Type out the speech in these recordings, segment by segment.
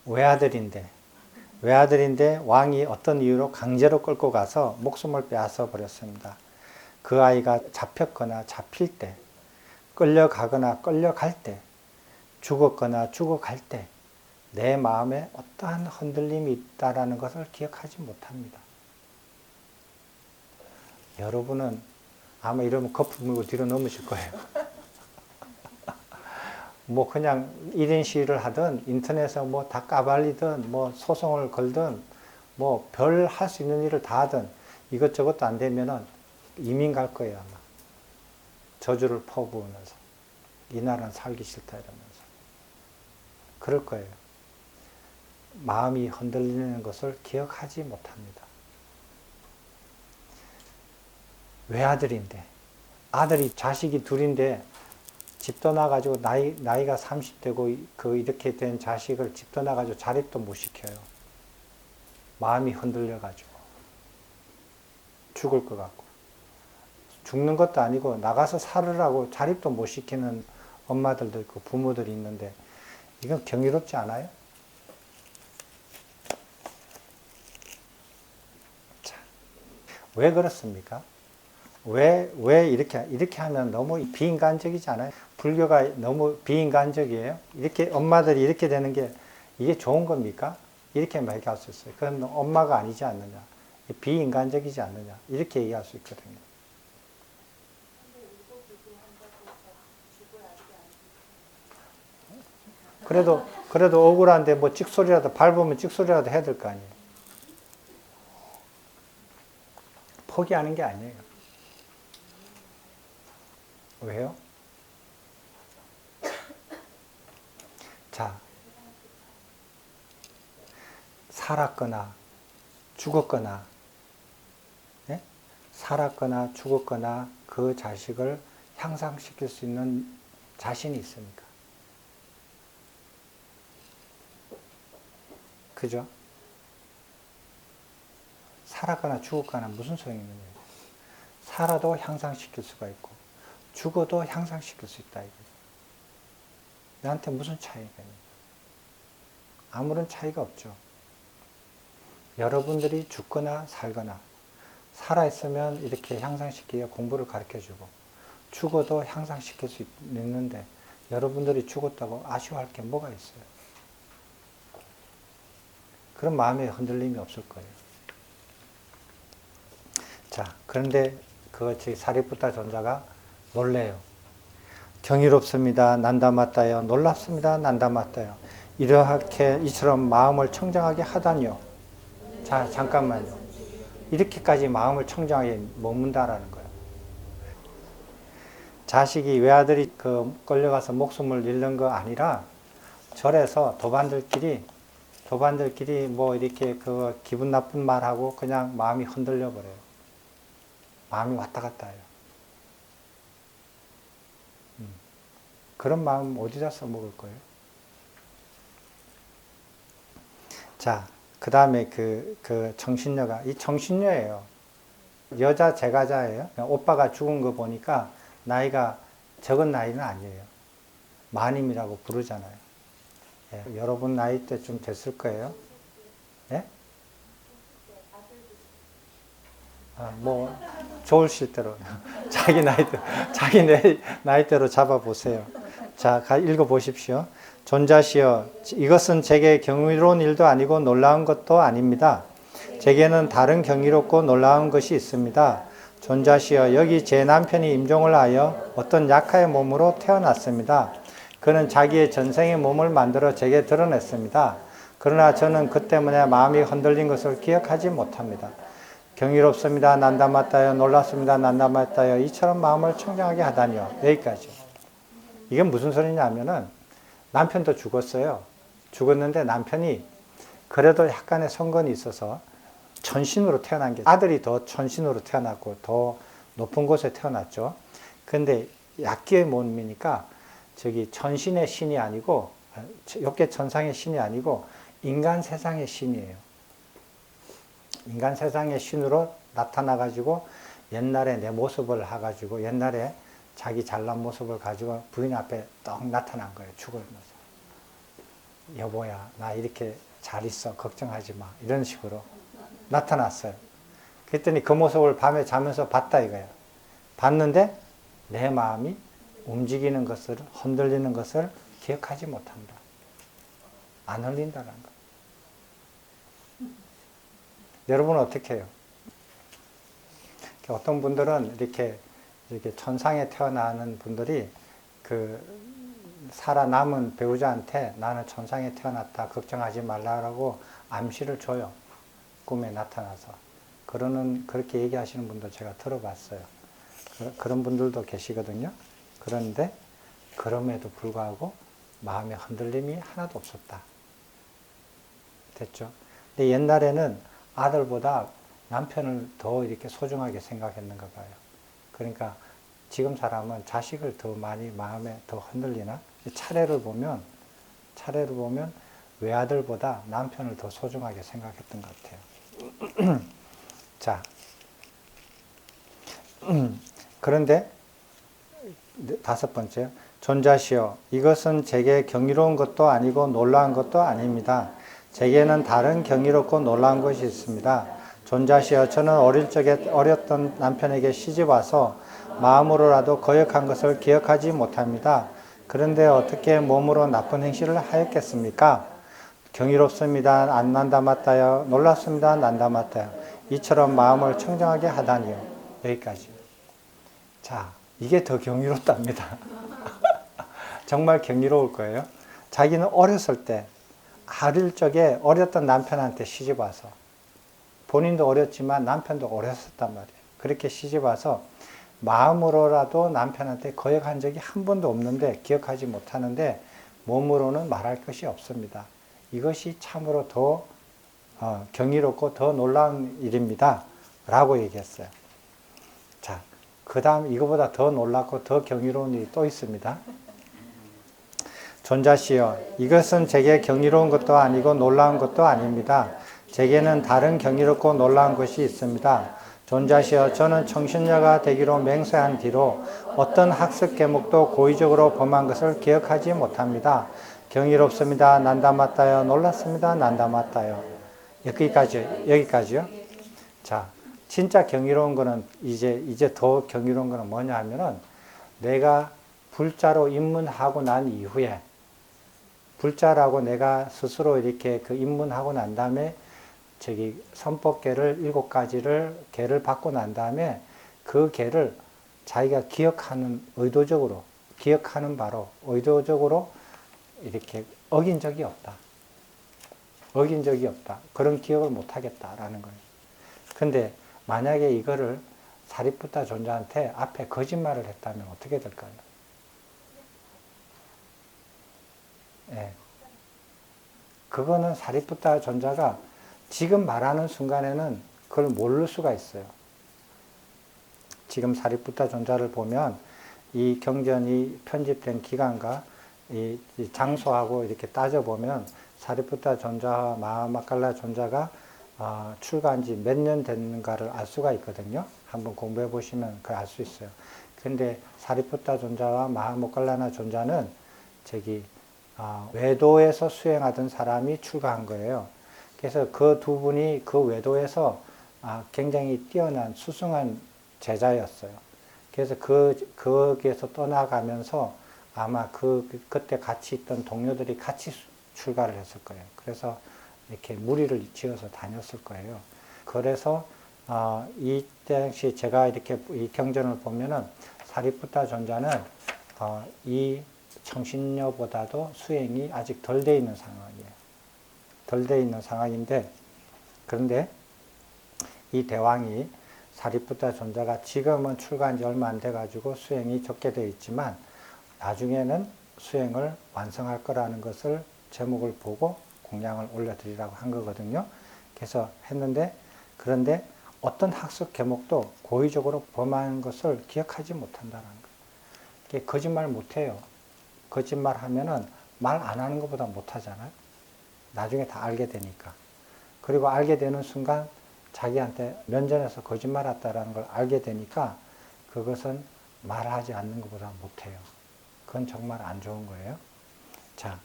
외아들인데 외아들인데 왕이 어떤 이유로 강제로 끌고 가서 목숨을 빼앗아 버렸습니다. 그 아이가 잡혔거나 잡힐 때, 끌려가거나 끌려갈 때, 죽었거나 죽어갈 때 내 마음에 어떠한 흔들림이 있다라는 것을 기억하지 못합니다. 여러분은 아마 이러면 거품 물고 뒤로 넘으실 거예요. 뭐 그냥 1인 시위를 하든 인터넷에 뭐 다 까발리든 뭐 소송을 걸든 뭐 별 할 수 있는 일을 다 하든 이것저것도 안 되면은 이민 갈 거예요, 아마. 저주를 퍼부으면서 이 나라는 살기 싫다 이러면서 그럴 거예요. 마음이 흔들리는 것을 기억하지 못합니다. 외아들인데 아들이 자식이 둘인데 집 떠나가지고 나이가 30대고 그 이렇게 된 자식을 집 떠나가지고 자립도 못 시켜요. 마음이 흔들려가지고 죽을 것 같고 죽는 것도 아니고 나가서 살으라고 자립도 못 시키는 엄마들도 있고 부모들이 있는데 이건 경이롭지 않아요? 자, 왜 그렇습니까? 왜 이렇게 하면 너무 비인간적이지 않아요? 불교가 너무 비인간적이에요? 이렇게 엄마들이 이렇게 되는 게 이게 좋은 겁니까? 이렇게 얘기할 수 있어요. 그건 엄마가 아니지 않느냐. 비인간적이지 않느냐. 이렇게 얘기할 수 있거든요. 그래도 억울한데 뭐 찍소리라도 밟으면 찍소리라도 해야 될 거 아니에요. 포기하는 게 아니에요. 왜요? 자, 살았거나 죽었거나, 네? 살았거나 죽었거나 그 자식을 향상시킬 수 있는 자신이 있습니까? 그죠? 살았거나 죽었거나 무슨 소용이 있는 거예요? 살아도 향상시킬 수가 있고 죽어도 향상시킬 수 있다 이거죠. 나한테 무슨 차이가 있는가? 아무런 차이가 없죠. 여러분들이 죽거나 살거나 살아있으면 이렇게 향상시키고 공부를 가르쳐주고 죽어도 향상시킬 수 있는데 여러분들이 죽었다고 아쉬워할 게 뭐가 있어요? 그런 마음의 흔들림이 없을 거예요. 자, 그런데 사리푸타 존자가 놀래요. 경이롭습니다. 난담하다요. 놀랍습니다. 난담하다요. 이렇게 이처럼 마음을 청정하게 하다니요. 자, 잠깐만요. 이렇게까지 마음을 청정하게 머문다라는 거예요. 자식이 외아들이 끌려가서 목숨을 잃는 거 아니라 절에서 도반들끼리 뭐 이렇게 기분 나쁜 말하고 그냥 마음이 흔들려 버려요. 마음이 왔다 갔다 해요. 그런 마음 어디다 써먹을 거예요? 자, 그 다음에 정신녀가, 이 정신녀예요. 여자 제가자예요. 오빠가 죽은 거 보니까 나이가 적은 나이는 아니에요. 마님이라고 부르잖아요. 예, 여러분 나이 때 좀 됐을 거예요. 예? 뭐, 좋으실 대로. 자기 나이대로 잡아보세요. 자, 읽어보십시오. 존자시여, 이것은 제게 경이로운 일도 아니고 놀라운 것도 아닙니다. 제게는 다른 경이롭고 놀라운 것이 있습니다. 존자시여, 여기 제 남편이 임종을 하여 어떤 약하의 몸으로 태어났습니다. 그는 자기의 전생의 몸을 만들어 제게 드러냈습니다. 그러나 저는 그 때문에 마음이 흔들린 것을 기억하지 못합니다. 경이롭습니다. 난담하다요. 놀랍습니다. 난담하다요. 이처럼 마음을 청정하게 하다니요. 여기까지. 이게 무슨 소리냐면은 남편도 죽었어요. 죽었는데 남편이 그래도 약간의 선건이 있어서 천신으로 태어난 게 아들이 더 천신으로 태어났고 더 높은 곳에 태어났죠. 근데 약기의 몸이니까 천신의 신이 아니고 욕계 천상의 신이 아니고 인간 세상의 신이에요. 인간 세상의 신으로 나타나가지고 옛날에 내 모습을 해가지고 옛날에 자기 잘난 모습을 가지고 부인 앞에 떡 나타난 거예요. 죽으면서. 여보야, 나 이렇게 잘 있어. 걱정하지 마. 이런 식으로 나타났어요. 그랬더니 그 모습을 밤에 자면서 봤다 이거야. 봤는데 내 마음이 움직이는 것을, 흔들리는 것을 기억하지 못한다. 안 흘린다는 거. 여러분은 어떻게 해요? 어떤 분들은 이렇게 천상에 태어나는 분들이 살아남은 배우자한테 나는 천상에 태어났다. 걱정하지 말라고 암시를 줘요. 꿈에 나타나서. 그렇게 얘기하시는 분도 제가 들어봤어요. 그런 분들도 계시거든요. 그런데 그럼에도 불구하고 마음의 흔들림이 하나도 없었다. 됐죠? 근데 옛날에는 아들보다 남편을 더 이렇게 소중하게 생각했는가 봐요. 그러니까 지금 사람은 자식을 더 많이 마음에 더 흔들리나? 차례를 보면 외아들보다 남편을 더 소중하게 생각했던 것 같아요. 자, 그런데 5번째, 존자시여, 이것은 제게 경이로운 것도 아니고 놀라운 것도 아닙니다. 제게는 다른 경이롭고 놀라운 것이 있습니다. 존자시여, 저는 어릴 적에 어렸던 남편에게 시집와서 마음으로라도 거역한 것을 기억하지 못합니다. 그런데 어떻게 몸으로 나쁜 행실을 하였겠습니까? 경이롭습니다. 안 난담하다요. 놀랍습니다. 난담하다요. 이처럼 마음을 청정하게 하다니요. 여기까지. 자, 이게 더 경이롭답니다. 정말 경이로울 거예요. 자기는 어렸을 때, 어릴 적에 어렸던 남편한테 시집와서, 본인도 어렸지만 남편도 어렸었단 말이에요. 그렇게 시집와서 마음으로라도 남편한테 거역한 적이 한 번도 없는데, 기억하지 못하는데 몸으로는 말할 것이 없습니다. 이것이 참으로 더 경이롭고 더 놀라운 일입니다. 라고 얘기했어요. 자, 그 다음 이거보다 더 놀랍고 더 경이로운 일이 또 있습니다. 존자시여, 이것은 제게 경이로운 것도 아니고 놀라운 것도 아닙니다. 제게는 다른 경이롭고 놀라운 것이 있습니다. 존자시여, 저는 청신녀가 되기로 맹세한 뒤로 어떤 학습 과목도 고의적으로 범한 것을 기억하지 못합니다. 경이롭습니다. 난담하다요. 놀랐습니다. 난담하다요. 여기까지요. 자, 진짜 경이로운 거는 이제 더 경이로운 거는 뭐냐 하면은 내가 불자로 입문하고 난 이후에 불자라고 내가 스스로 이렇게 입문하고 난 다음에 선법계를 7가지를 계를 받고 난 다음에 그 계를 자기가 기억하는 바로 의도적으로 이렇게 어긴 적이 없다. 그런 기억을 못 하겠다라는 거예요. 근데 만약에 이거를 사리푸타 존자한테 앞에 거짓말을 했다면 어떻게 될까요? 예. 그거는 사리푸타 존자가 지금 말하는 순간에는 그걸 모를 수가 있어요. 지금 사리푸타 존자를 보면 이 경전이 편집된 기간과 이 장소하고 이렇게 따져보면 사리푸타 존자와 마하모칼라나 존자가 출가한 지 몇 년 됐는가를 알 수가 있거든요. 한번 공부해 보시면 그걸 알 수 있어요. 근데 사리푸타 존자와 마하모칼라나 존자는 외도에서 수행하던 사람이 출가한 거예요. 그래서 그 두 분이 그 외도에서 굉장히 뛰어난 수승한 제자였어요. 그래서 거기에서 떠나가면서 아마 그때 같이 있던 동료들이 같이 출가를 했을 거예요. 그래서 이렇게 무리를 지어서 다녔을 거예요. 그래서 이 당시 제가 이렇게 이 경전을 보면은 사리푸타 존자는 이 청신녀보다도 수행이 아직 덜 돼 있는 상황이에요. 덜 돼 있는 상황인데, 그런데 이 대왕이 사리푸타 존자가 지금은 출가한 지 얼마 안 돼가지고 수행이 적게 되어 있지만 나중에는 수행을 완성할 거라는 것을 제목을 보고 공양을 올려드리라고 한 거거든요. 그래서 했는데, 그런데 어떤 학습 과목도 고의적으로 범한 것을 기억하지 못한다는 거예요. 거짓말 못해요. 거짓말 하면은 말 안 하는 것보다 못하잖아요. 나중에 다 알게 되니까. 그리고 알게 되는 순간 자기한테 면전에서 거짓말 했다라는 걸 알게 되니까 그것은 말하지 않는 것보다 못해요. 그건 정말 안 좋은 거예요. 자,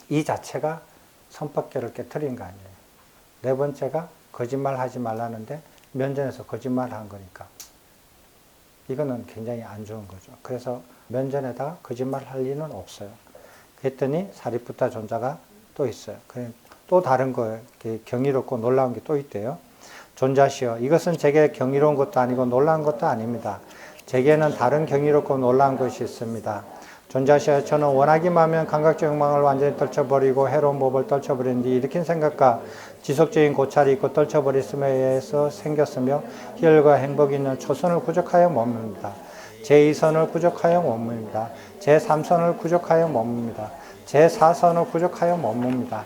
이 자체가 선법계를 깨트린 거 아니에요. 네 번째가 거짓말 하지 말라는데 면전에서 거짓말을 한 거니까. 이거는 굉장히 안 좋은 거죠. 그래서 면전에다가 거짓말 할 리는 없어요. 그랬더니 사리푸타 존자가 또 있어요. 또 다른 거, 경이롭고 놀라운 게 또 있대요. 존자시여, 이것은 제게 경이로운 것도 아니고 놀라운 것도 아닙니다. 제게는 다른 경이롭고 놀라운 것이 있습니다. 존자시여, 저는 원하기만 하면 감각적 욕망을 완전히 떨쳐버리고 해로운 법을 떨쳐버리는데 일으킨 생각과 지속적인 고찰이 있고 떨쳐버렸음에 의해서 생겼으며 희열과 행복이 있는 초선을 구족하여 머뭅니다. 제2선을 구족하여 머뭅니다. 제3선을 구족하여 머뭅니다. 제4선을 구족하여 머뭅니다.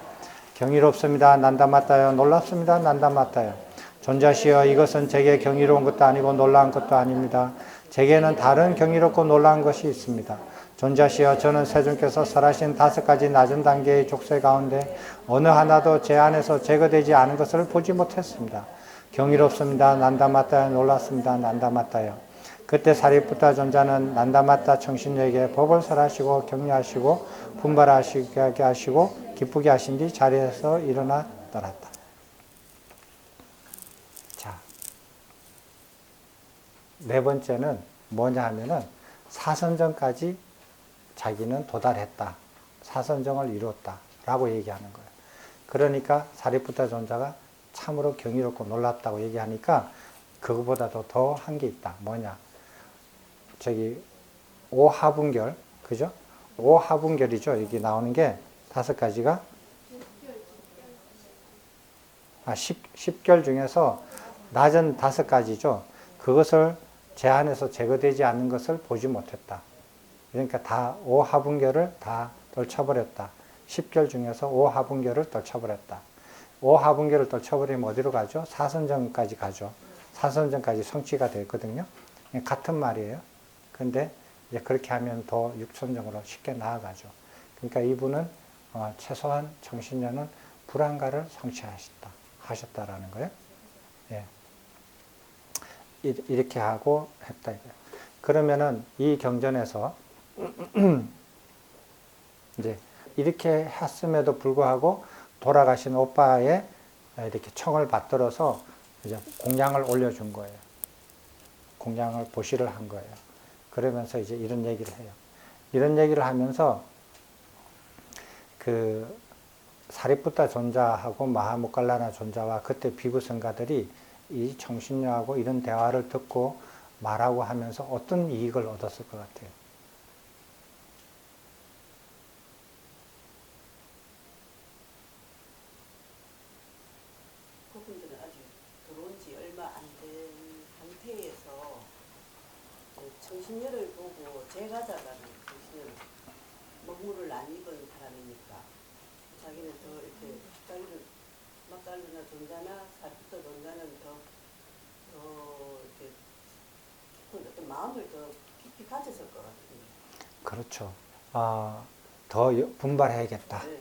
경이롭습니다. 난다맞다요. 놀랍습니다. 난다맞다요. 존자시여, 이것은 제게 경이로운 것도 아니고 놀라운 것도 아닙니다. 제게는 다른 경이롭고 놀라운 것이 있습니다. 존자시여, 저는 세존께서 설하신 5가지 낮은 단계의 족쇄 가운데 어느 하나도 제 안에서 제거되지 않은 것을 보지 못했습니다. 경이롭습니다. 난다맞다요. 놀랍습니다. 난다맞다요. 그때 사리푸타 존자는 난다맞다 청신에게 법을 설하시고 격려하시고 분발하시게 하시고 기쁘게 하신 뒤 자리에서 일어나 떠났다. 자, 네 번째는 뭐냐 하면은 사선정까지 자기는 도달했다. 사선정을 이루었다. 라고 얘기하는 거예요. 그러니까 사리푸타 존자가 참으로 경이롭고 놀랍다고 얘기하니까 그거보다도 더 한 게 있다. 뭐냐? 저기 오하분결, 그죠? 오하분결이죠. 여기 나오는 게 5가지가 10결 중에서 낮은 5가지죠. 그것을 제 안에서 제거되지 않는 것을 보지 못했다. 그러니까 다 오하분결을 다 떨쳐버렸다. 10결 중에서 오하분결을 떨쳐버렸다. 오하분결을 떨쳐버리면 어디로 가죠? 사선정까지 가죠. 사선정까지 성취가 됐거든요. 같은 말이에요. 근데 이제 그렇게 하면 더 육천정으로 쉽게 나아가죠. 그러니까 이분은 최소한 정신녀는 불안가를 성취하셨다라는 거예요. 예. 이렇게 하고 했다. 그러면은 이 경전에서 이제 이렇게 했음에도 불구하고 돌아가신 오빠의 이렇게 청을 받들어서 이제 공양을 올려준 거예요. 공양을 보시를 한 거예요. 그러면서 이제 이런 얘기를 해요. 이런 얘기를 하면서 그 사리푸타 존자하고 마하모칼라나 존자와 그때 비구 성가들이 이 청신녀하고 이런 대화를 듣고 말하고 하면서 어떤 이익을 얻었을 것 같아요? 그분들은 아직 들어온 지 얼마 안 된 상태에서 정신력을 보고 제가자라는 정신력 먹물을 안 입은 사람이니까 자기는 더 이렇게 자기는 막달르나 존자나 사리푸타 존자는 더 이렇게 깊은 어떤 마음을 더 깊이 가졌을 것 같은데. 그렇죠. 더 분발해야겠다. 네.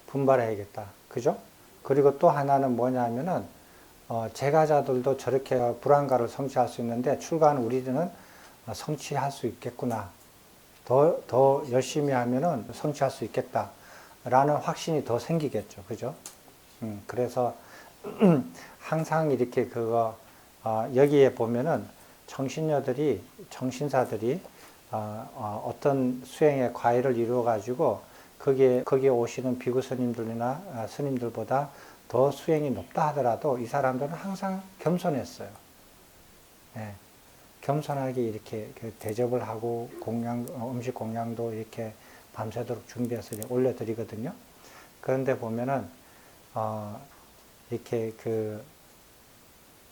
분발해야겠다. 그죠? 그리고 또 하나는 뭐냐면은, 제가자들도 저렇게 불안가를 성취할 수 있는데, 출가한 우리들은 성취할 수 있겠구나. 더 열심히 하면은 성취할 수 있겠다. 라는 확신이 더 생기겠죠. 그죠? 그래서, 항상 이렇게 여기에 보면은 정신녀들이, 정신사들이, 어떤 수행의 과외를 이루어가지고 거기에 오시는 비구 스님들이나 스님들보다 더 수행이 높다 하더라도 이 사람들은 항상 겸손했어요. 예, 겸손하게 이렇게 대접을 하고 음식 공양도 이렇게 밤새도록 준비해서 올려드리거든요. 그런데 보면은 이렇게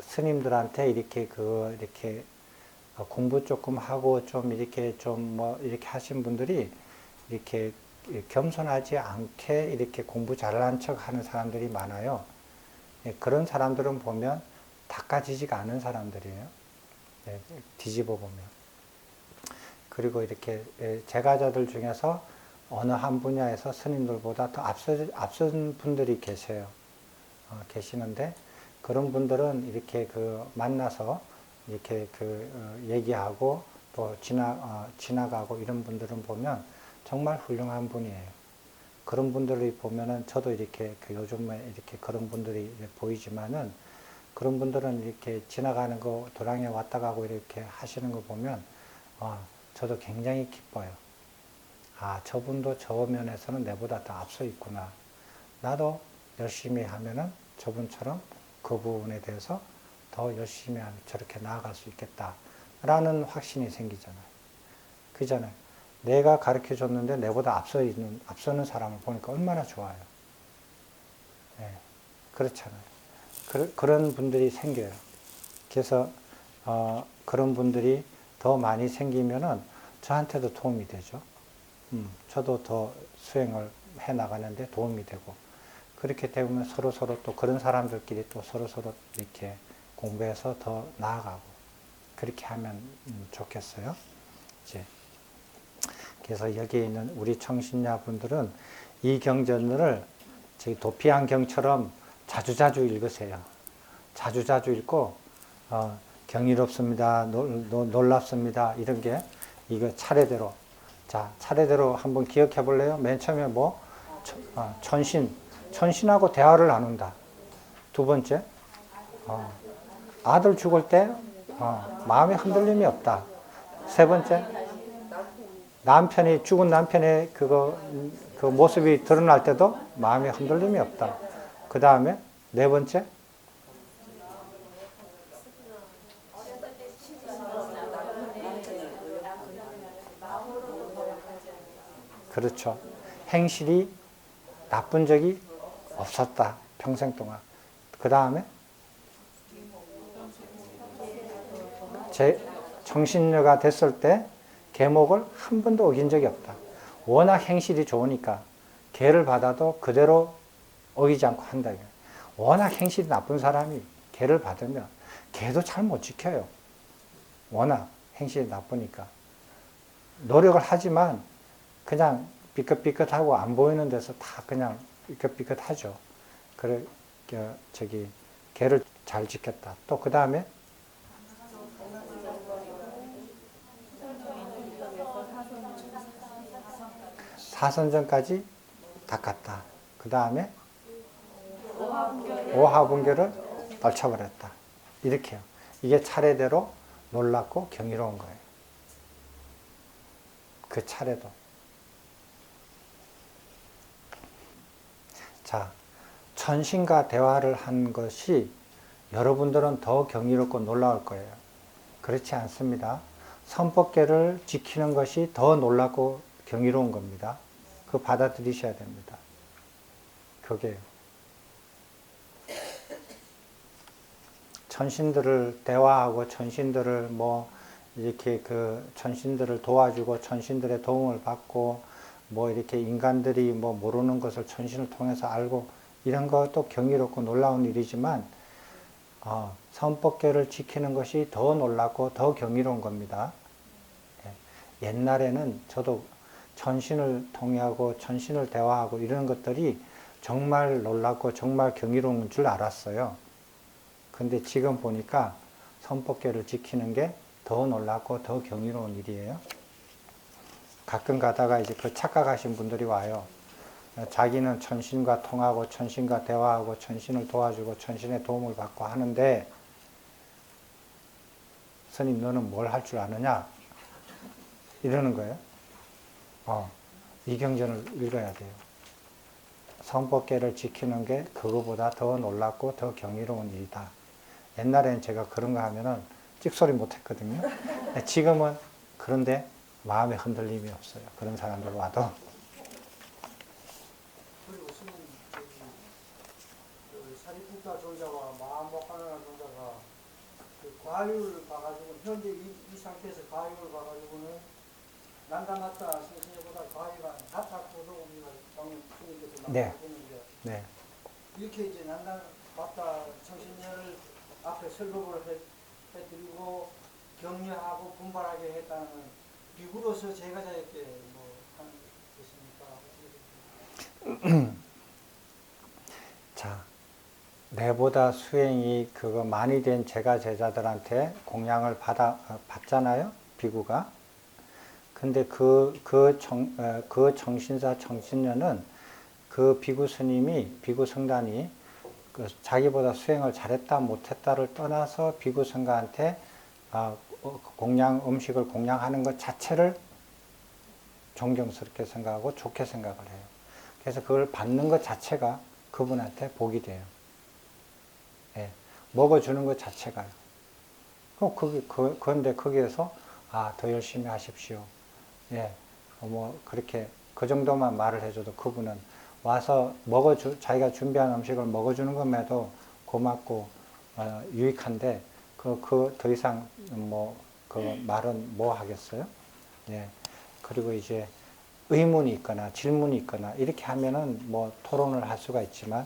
스님들한테 이렇게 공부 조금 하고 좀 이렇게 이렇게 하신 분들이 이렇게 겸손하지 않게 이렇게 공부 잘하는 척 하는 사람들이 많아요. 그런 사람들은 보면 닦아지지가 않은 사람들이에요. 뒤집어 보면. 그리고 이렇게 제가자들 중에서 어느 한 분야에서 스님들보다 더 앞선 분들이 계세요. 계시는데 그런 분들은 이렇게 만나서 이렇게 얘기하고 또 지나가고 이런 분들은 보면 정말 훌륭한 분이에요. 그런 분들이 보면은 저도 이렇게 요즘에 이렇게 그런 분들이 보이지만은 그런 분들은 이렇게 지나가는 거 도량에 왔다 가고 이렇게 하시는 거 보면 저도 굉장히 기뻐요. 아, 저분도 저 면에서는 내보다 더 앞서 있구나. 나도 열심히 하면은 저분처럼 그 부분에 대해서 더 열심히 하면 저렇게 나아갈 수 있겠다. 라는 확신이 생기잖아요. 그잖아요. 내가 가르쳐 줬는데 내보다 앞서는 사람을 보니까 얼마나 좋아요. 네, 그렇잖아요. 그런 분들이 생겨요. 그래서, 그런 분들이 더 많이 생기면은 저한테도 도움이 되죠. 저도 더 수행을 해 나가는데 도움이 되고. 그렇게 되면 서로 또 그런 사람들끼리 또 서로 이렇게 공부해서 더 나아가고. 그렇게 하면 좋겠어요. 이제. 그래서 여기에 있는 우리 청신야 분들은 이 경전을 저희 도피안경처럼 자주자주 읽으세요. 자주자주 읽고, 경이롭습니다. 놀랍습니다. 이런 게, 이거 차례대로. 자, 차례대로 한번 기억해 볼래요? 맨 처음에 뭐? 천신하고 대화를 나눈다. 두 번째, 아들 죽을 때, 마음에 흔들림이 없다. 세 번째, 죽은 남편의 그 모습이 드러날 때도 마음에 흔들림이 없다. 그 다음에 네 번째, 그렇죠. 행실이 나쁜 적이 없었다. 평생 동안. 그 다음에 정신녀가 됐을 때 계목을 한 번도 어긴 적이 없다. 워낙 행실이 좋으니까 계를 받아도 그대로 어기지 않고 한다. 워낙 행실이 나쁜 사람이 계를 받으면 계도 잘 못 지켜요. 워낙 행실이 나쁘니까. 노력을 하지만 그냥 삐끗삐끗하고 안 보이는 데서 다 그냥 삐끗삐끗하죠. 그래, 계를 잘 지켰다. 또 그 다음에 사선전까지 닦았다. 그 다음에 오하분계를 떨쳐버렸다. 이렇게요. 이게 차례대로 놀랍고 경이로운 거예요. 그 차례도. 자, 천신과 대화를 한 것이 여러분들은 더 경이롭고 놀라울 거예요. 그렇지 않습니다. 선법계를 지키는 것이 더 놀랍고 경이로운 겁니다. 그거 받아들이셔야 됩니다. 그게 천신들을 대화하고 천신들을 이렇게 천신들을 도와주고 천신들의 도움을 받고 이렇게 인간들이 모르는 것을 천신을 통해서 알고 이런 것도 경이롭고 놀라운 일이지만 선법계를 지키는 것이 더 놀랍고 더 경이로운 겁니다. 옛날에는 저도 천신을 통해하고 천신을 대화하고 이런 것들이 정말 놀랍고 정말 경이로운 줄 알았어요. 근데 지금 보니까 선법계를 지키는 게 더 놀랍고 더 경이로운 일이에요. 가끔 가다가 이제 착각하신 분들이 와요. 자기는 천신과 통하고 천신과 대화하고 천신을 도와주고 천신의 도움을 받고 하는데 스님 너는 뭘 할 줄 아느냐? 이러는 거예요. 이 경전을 읽어야 돼요. 선법계를 지키는 게 그거보다 더 놀랍고 더 경이로운 일이다. 옛날에는 제가 그런 거 하면은 찍소리 못 했거든요. 지금은 그런데 마음에 흔들림이 없어요. 그런 사람들 와도. 그리고 스님, 사리푸타 존자와 마하모카나 존자가 과유를 봐가지고, 현재 이 상태에서 과유를 봐가지고는 난다났다 선생님보다 과유가 낫다 고도 우리가 방금 스님께서 말씀하셨는데, 네. 이렇게 이제 난다났다 정신력을 앞에 설법을 해드리고 격려하고 분발하게 했다는 비구로서 제가자에게 하는 것입니까? 자, 내보다 수행이 많이 된 제가 제자들한테 공양을 받잖아요. 비구가. 근데 그 정신사 정신녀는 그 비구 스님이, 비구 성단이 그 자기보다 수행을 잘했다 못했다를 떠나서 비구 성가한테 음식을 공양하는 것 자체를 존경스럽게 생각하고 좋게 생각을 해요. 그래서 그걸 받는 것 자체가 그분한테 복이 돼요. 예, 먹어주는 것 자체가요. 그런데 거기에서 더 열심히 하십시오. 예, 그렇게 그 정도만 말을 해줘도 그분은 와서 자기가 준비한 음식을 먹어주는 것에도 고맙고 유익한데 더 이상 그 말은 뭐 하겠어요? 예, 그리고 이제 의문이 있거나 질문이 있거나 이렇게 하면은 토론을 할 수가 있지만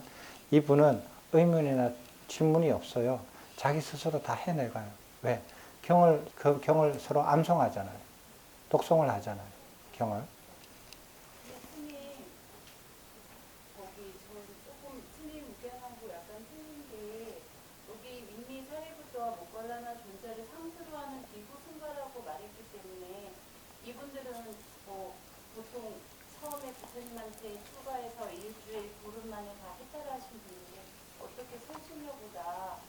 이분은 의문이나 질문이 없어요. 자기 스스로 다 해내가요. 왜? 그 경을 서로 암송하잖아요. 독송을 하잖아요. 경을. 스님, 거기 저는 조금 스님 의견하고 약간 틀린 게 여기 민미 사리부터와 목걸라나 존재를 상수로 하는 비구 승가라고 말했기 때문에 이분들은 보통 처음에 부처님한테 추가해서 일주일 보름 만에 다 해탈하신 분인데 어떻게 설신료보다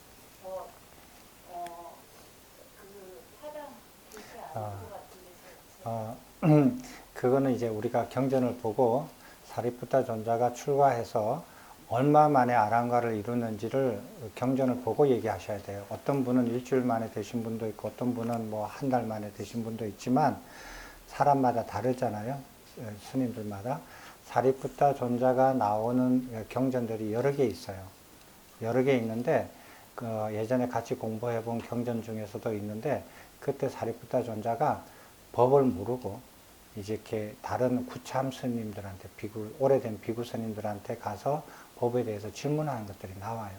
그 타당 되지 않을 것 같은데 그거는 이제 우리가 경전을 보고 사리푸타 존자가 출가해서 얼마 만에 아랑가를 이루는지를 경전을 보고 얘기하셔야 돼요. 어떤 분은 일주일 만에 되신 분도 있고 어떤 분은 한 달 만에 되신 분도 있지만 사람마다 다르잖아요. 스님들마다. 사리푸타 존자가 나오는 경전들이 여러 개 있어요. 여러 개 있는데 예전에 같이 공부해 본 경전 중에서도 있는데 그때 사리푸타 존자가 법을 모르고 이제 이렇게 다른 구참 스님들한테 오래된 비구 스님들한테 가서 법에 대해서 질문하는 것들이 나와요.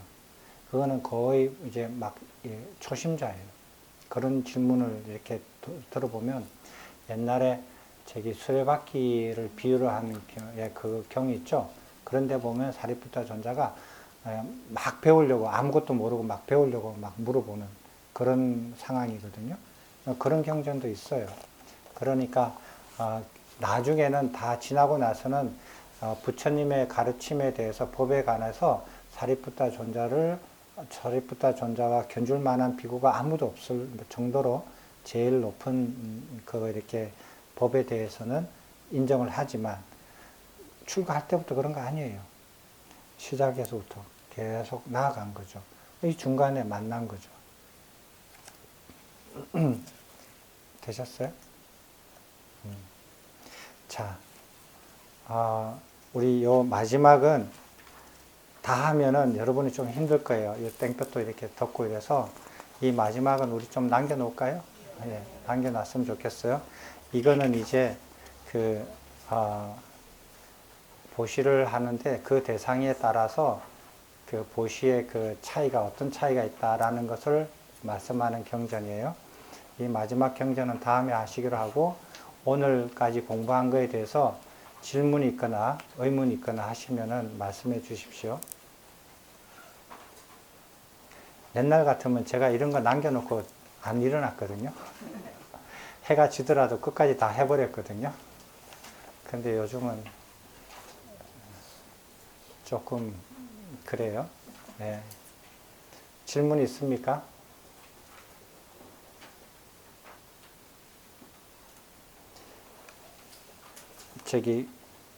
그거는 거의 이제 초심자예요. 그런 질문을 이렇게 들어보면 옛날에 수레바퀴를 비유로 하는 그 경이 있죠. 그런데 보면 사리푸타 존자가 막 배우려고 아무것도 모르고 막 배우려고 막 물어보는 그런 상황이거든요. 그런 경전도 있어요. 그러니까 나중에는 다 지나고 나서는 부처님의 가르침에 대해서 법에 관해서 사리푸타 존자와 견줄 만한 비구가 아무도 없을 정도로 제일 높은 이렇게 법에 대해서는 인정을 하지만 출가할 때부터 그런 거 아니에요. 시작에서부터 계속 나아간 거죠. 이 중간에 만난 거죠. 되셨어요? 자, 우리 요 마지막은 다 하면은 여러분이 좀 힘들 거예요. 이 땡볕도 이렇게 덥고 이래서 이 마지막은 우리 좀 남겨놓을까요? 예, 남겨놨으면 좋겠어요. 이거는 이제 보시를 하는데 그 대상에 따라서 그 보시의 그 차이가 어떤 차이가 있다라는 것을 말씀하는 경전이에요. 이 마지막 경전은 다음에 하시기로 하고 오늘까지 공부한 거에 대해서 질문이 있거나 의문이 있거나 하시면은 말씀해 주십시오. 옛날 같으면 제가 이런 거 남겨놓고 안 일어났거든요. 해가 지더라도 끝까지 다 해버렸거든요. 근데 요즘은 조금 그래요. 네. 질문 있습니까?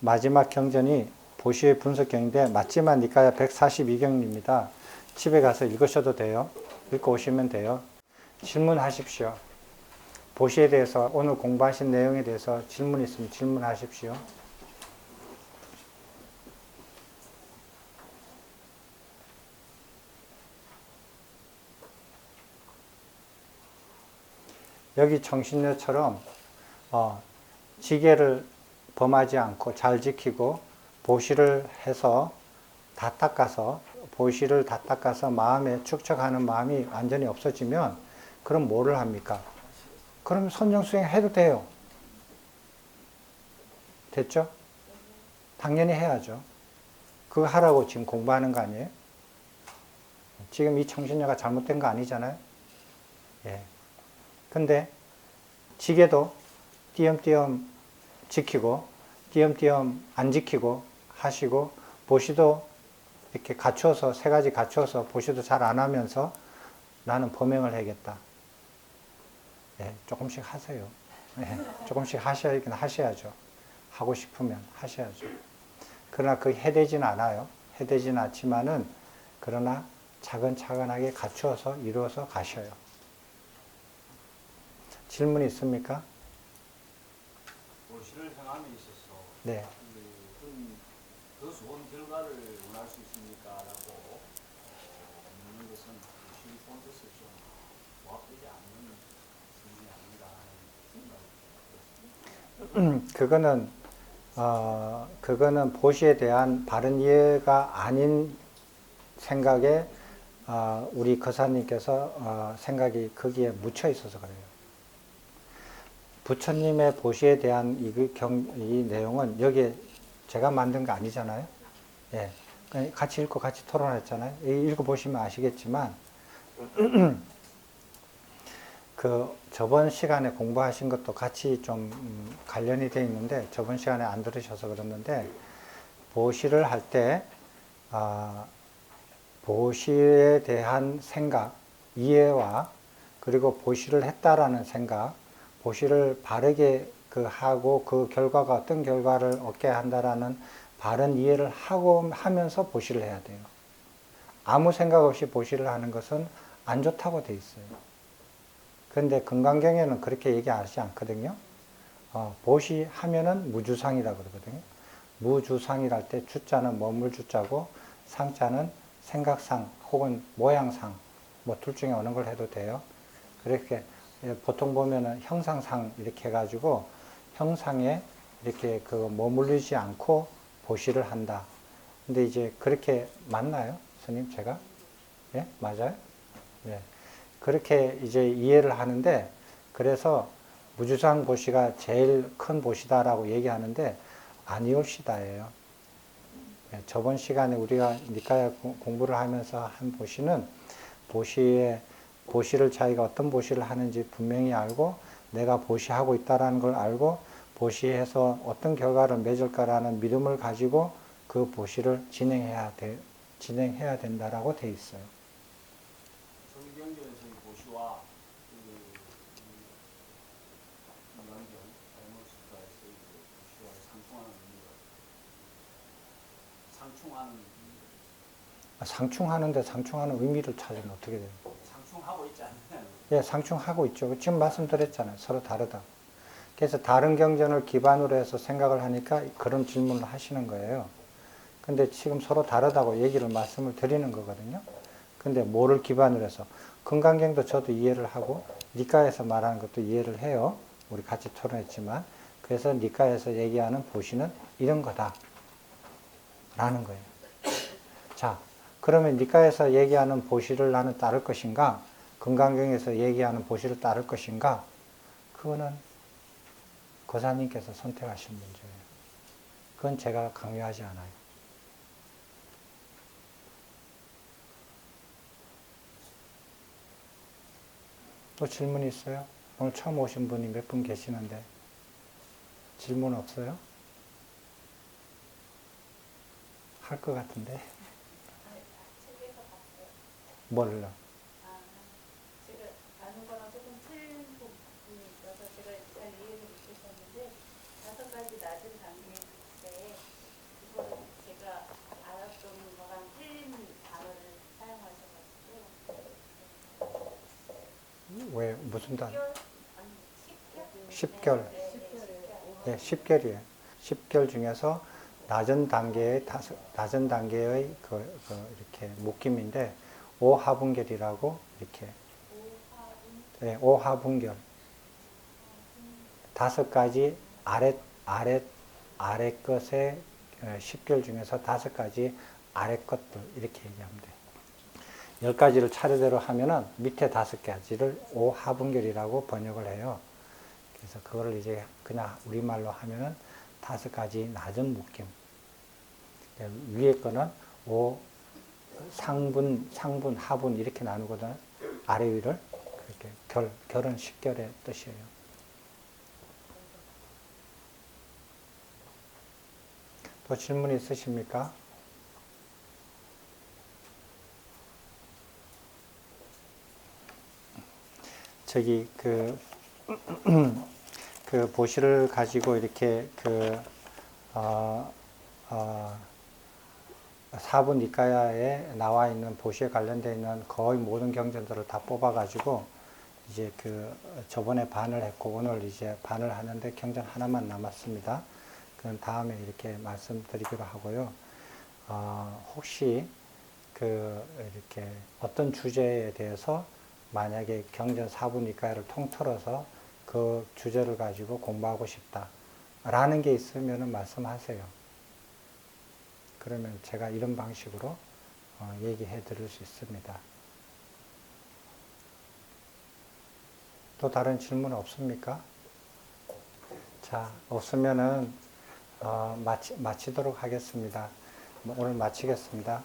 마지막 경전이 보시의 분석경인데 맞지만 니까야 142경입니다. 집에 가서 읽으셔도 돼요. 읽고 오시면 돼요. 질문하십시오. 보시에 대해서 오늘 공부하신 내용에 대해서 질문 있으면 질문하십시오. 여기 정신녀처럼 지게를 범하지 않고 잘 지키고 보시를 해서 보시를 다 닦아서 마음에 축적하는 마음이 완전히 없어지면 그럼 뭐를 합니까? 그럼 선정수행 해도 돼요. 됐죠? 당연히 해야죠. 그거 하라고 지금 공부하는 거 아니에요? 지금 이 정신녀가 잘못된 거 아니잖아요? 예. 근데 지게도 띄엄띄엄 지키고 띄엄띄엄 안 지키고 하시고 보시도 이렇게 갖춰서 세 가지 갖춰서 보시도 잘 안 하면서 나는 범행을 해야겠다. 예, 조금씩 하세요. 예, 조금씩 하셔야긴 하셔야죠. 하고 싶으면 하셔야죠. 그러나 그게 해되진 않아요. 해되진 않지만은 그러나 차근차근하게 갖추어서 이루어서 가셔요. 질문 있습니까? 보시를 행함에 있어서 네. 더 좋은 결과를 원할 수 있습니까? 라고 묻는 것은 보시 본뜻을 좀 부합되지 않는 질문이 아닌가 하는 생각이 들었습니다. 그거는 보시에 대한 바른 이해가 아닌 생각에 우리 거사님께서 생각이 거기에 묻혀 있어서 그래요. 부처님의 보시에 대한 이 내용은 여기에 제가 만든 거 아니잖아요. 예. 같이 읽고 같이 토론했잖아요. 읽어보시면 아시겠지만, 저번 시간에 공부하신 것도 같이 좀 관련이 되어 있는데, 저번 시간에 안 들으셔서 그랬는데, 보시를 할 때, 보시에 대한 생각, 이해와, 그리고 보시를 했다라는 생각, 보시를 바르게 하고 그 결과가 어떤 결과를 얻게 한다라는 바른 이해를 하고 하면서 보시를 해야 돼요. 아무 생각 없이 보시를 하는 것은 안 좋다고 돼 있어요. 그런데 금강경에는 그렇게 얘기하지 않거든요. 보시하면은 무주상이라 그러거든요. 무주상이랄 때 주자는 머물 주자고 상자는 생각상 혹은 모양상 뭐 둘 중에 어느 걸 해도 돼요. 그렇게 보통 보면은 형상상 이렇게 해가지고 형상에 이렇게 머무르지 않고 보시를 한다. 근데 이제 그렇게 맞나요? 스님 제가? 예? 맞아요? 예. 그렇게 이제 이해를 하는데 그래서 무주상 보시가 제일 큰 보시다라고 얘기하는데 아니올시다예요. 예. 저번 시간에 우리가 니까야 공부를 하면서 한 보시는 보시를 자기가 어떤 보시를 하는지 분명히 알고 내가 보시하고 있다라는 걸 알고 보시해서 어떤 결과를 맺을까라는 믿음을 가지고 그 보시를 진행해야 된다라고 돼 있어요. 성경에서 보시와 금강경 다이모스가에서 보시와 상충하는 의미를 찾으면 어떻게 돼요? 상충하고 있지 않느냐. 예, 상충하고 있죠. 지금 말씀드렸잖아요. 서로 다르다. 그래서 다른 경전을 기반으로 해서 생각을 하니까 그런 질문을 하시는 거예요. 근데 지금 서로 다르다고 말씀을 드리는 거거든요. 근데 뭐를 기반으로 해서? 금강경도 저도 이해를 하고, 니까에서 말하는 것도 이해를 해요. 우리 같이 토론했지만. 그래서 니까에서 얘기하는 보시는 이런 거다. 라는 거예요. 자, 그러면 니까에서 얘기하는 보시를 나는 따를 것인가? 금강경에서 얘기하는 보시를 따를 것인가? 그거는 거사님께서 선택하신 문제예요. 그건 제가 강요하지 않아요. 또 질문 있어요? 오늘 처음 오신 분이 몇 분 계시는데 질문 없어요? 할 것 같은데. 책에서 봤어요. 뭘요? 제가 아는 거랑 조금 틀린 부분이 있어서 제가 잘 이해를 못했었는데 5가지 낮은 단계인데 그거는 제가 알았던 거랑 틀린 단어를 사용하셔가지고 왜 무슨 단? 10개월? 아니 10개월. 네, 10개월이에요. 10개월 중에서 낮은 단계의 이렇게 묶임인데 오하분결이라고 이렇게. 네, 오하분결. 5가지 아래 것의 10개월 중에서 5가지 아래 것들 이렇게 얘기하면 돼요. 10가지를 차례대로 하면은 밑에 5가지를 오하분결이라고 번역을 해요. 그래서 그거를 이제 그냥 우리말로 하면은 5가지 낮은 묶임. 위에 거는 상분, 하분 이렇게 나누거든. 아래 위를 그렇게 결은 10결의 뜻이에요. 또 질문 있으십니까? 저기 그 보시를 가지고 이렇게 사부니까야에 나와 있는 보시에 관련되어 있는 거의 모든 경전들을 다 뽑아가지고 이제 저번에 반을 했고 오늘 이제 반을 하는데 경전 하나만 남았습니다. 그건 다음에 이렇게 말씀드리기로 하고요. 혹시 이렇게 어떤 주제에 대해서 만약에 경전 사부니까야를 통틀어서 그 주제를 가지고 공부하고 싶다라는 게 있으면 말씀하세요. 그러면 제가 이런 방식으로 얘기해 드릴 수 있습니다. 또 다른 질문 없습니까? 자, 없으면은 마치도록 하겠습니다. 오늘 마치겠습니다.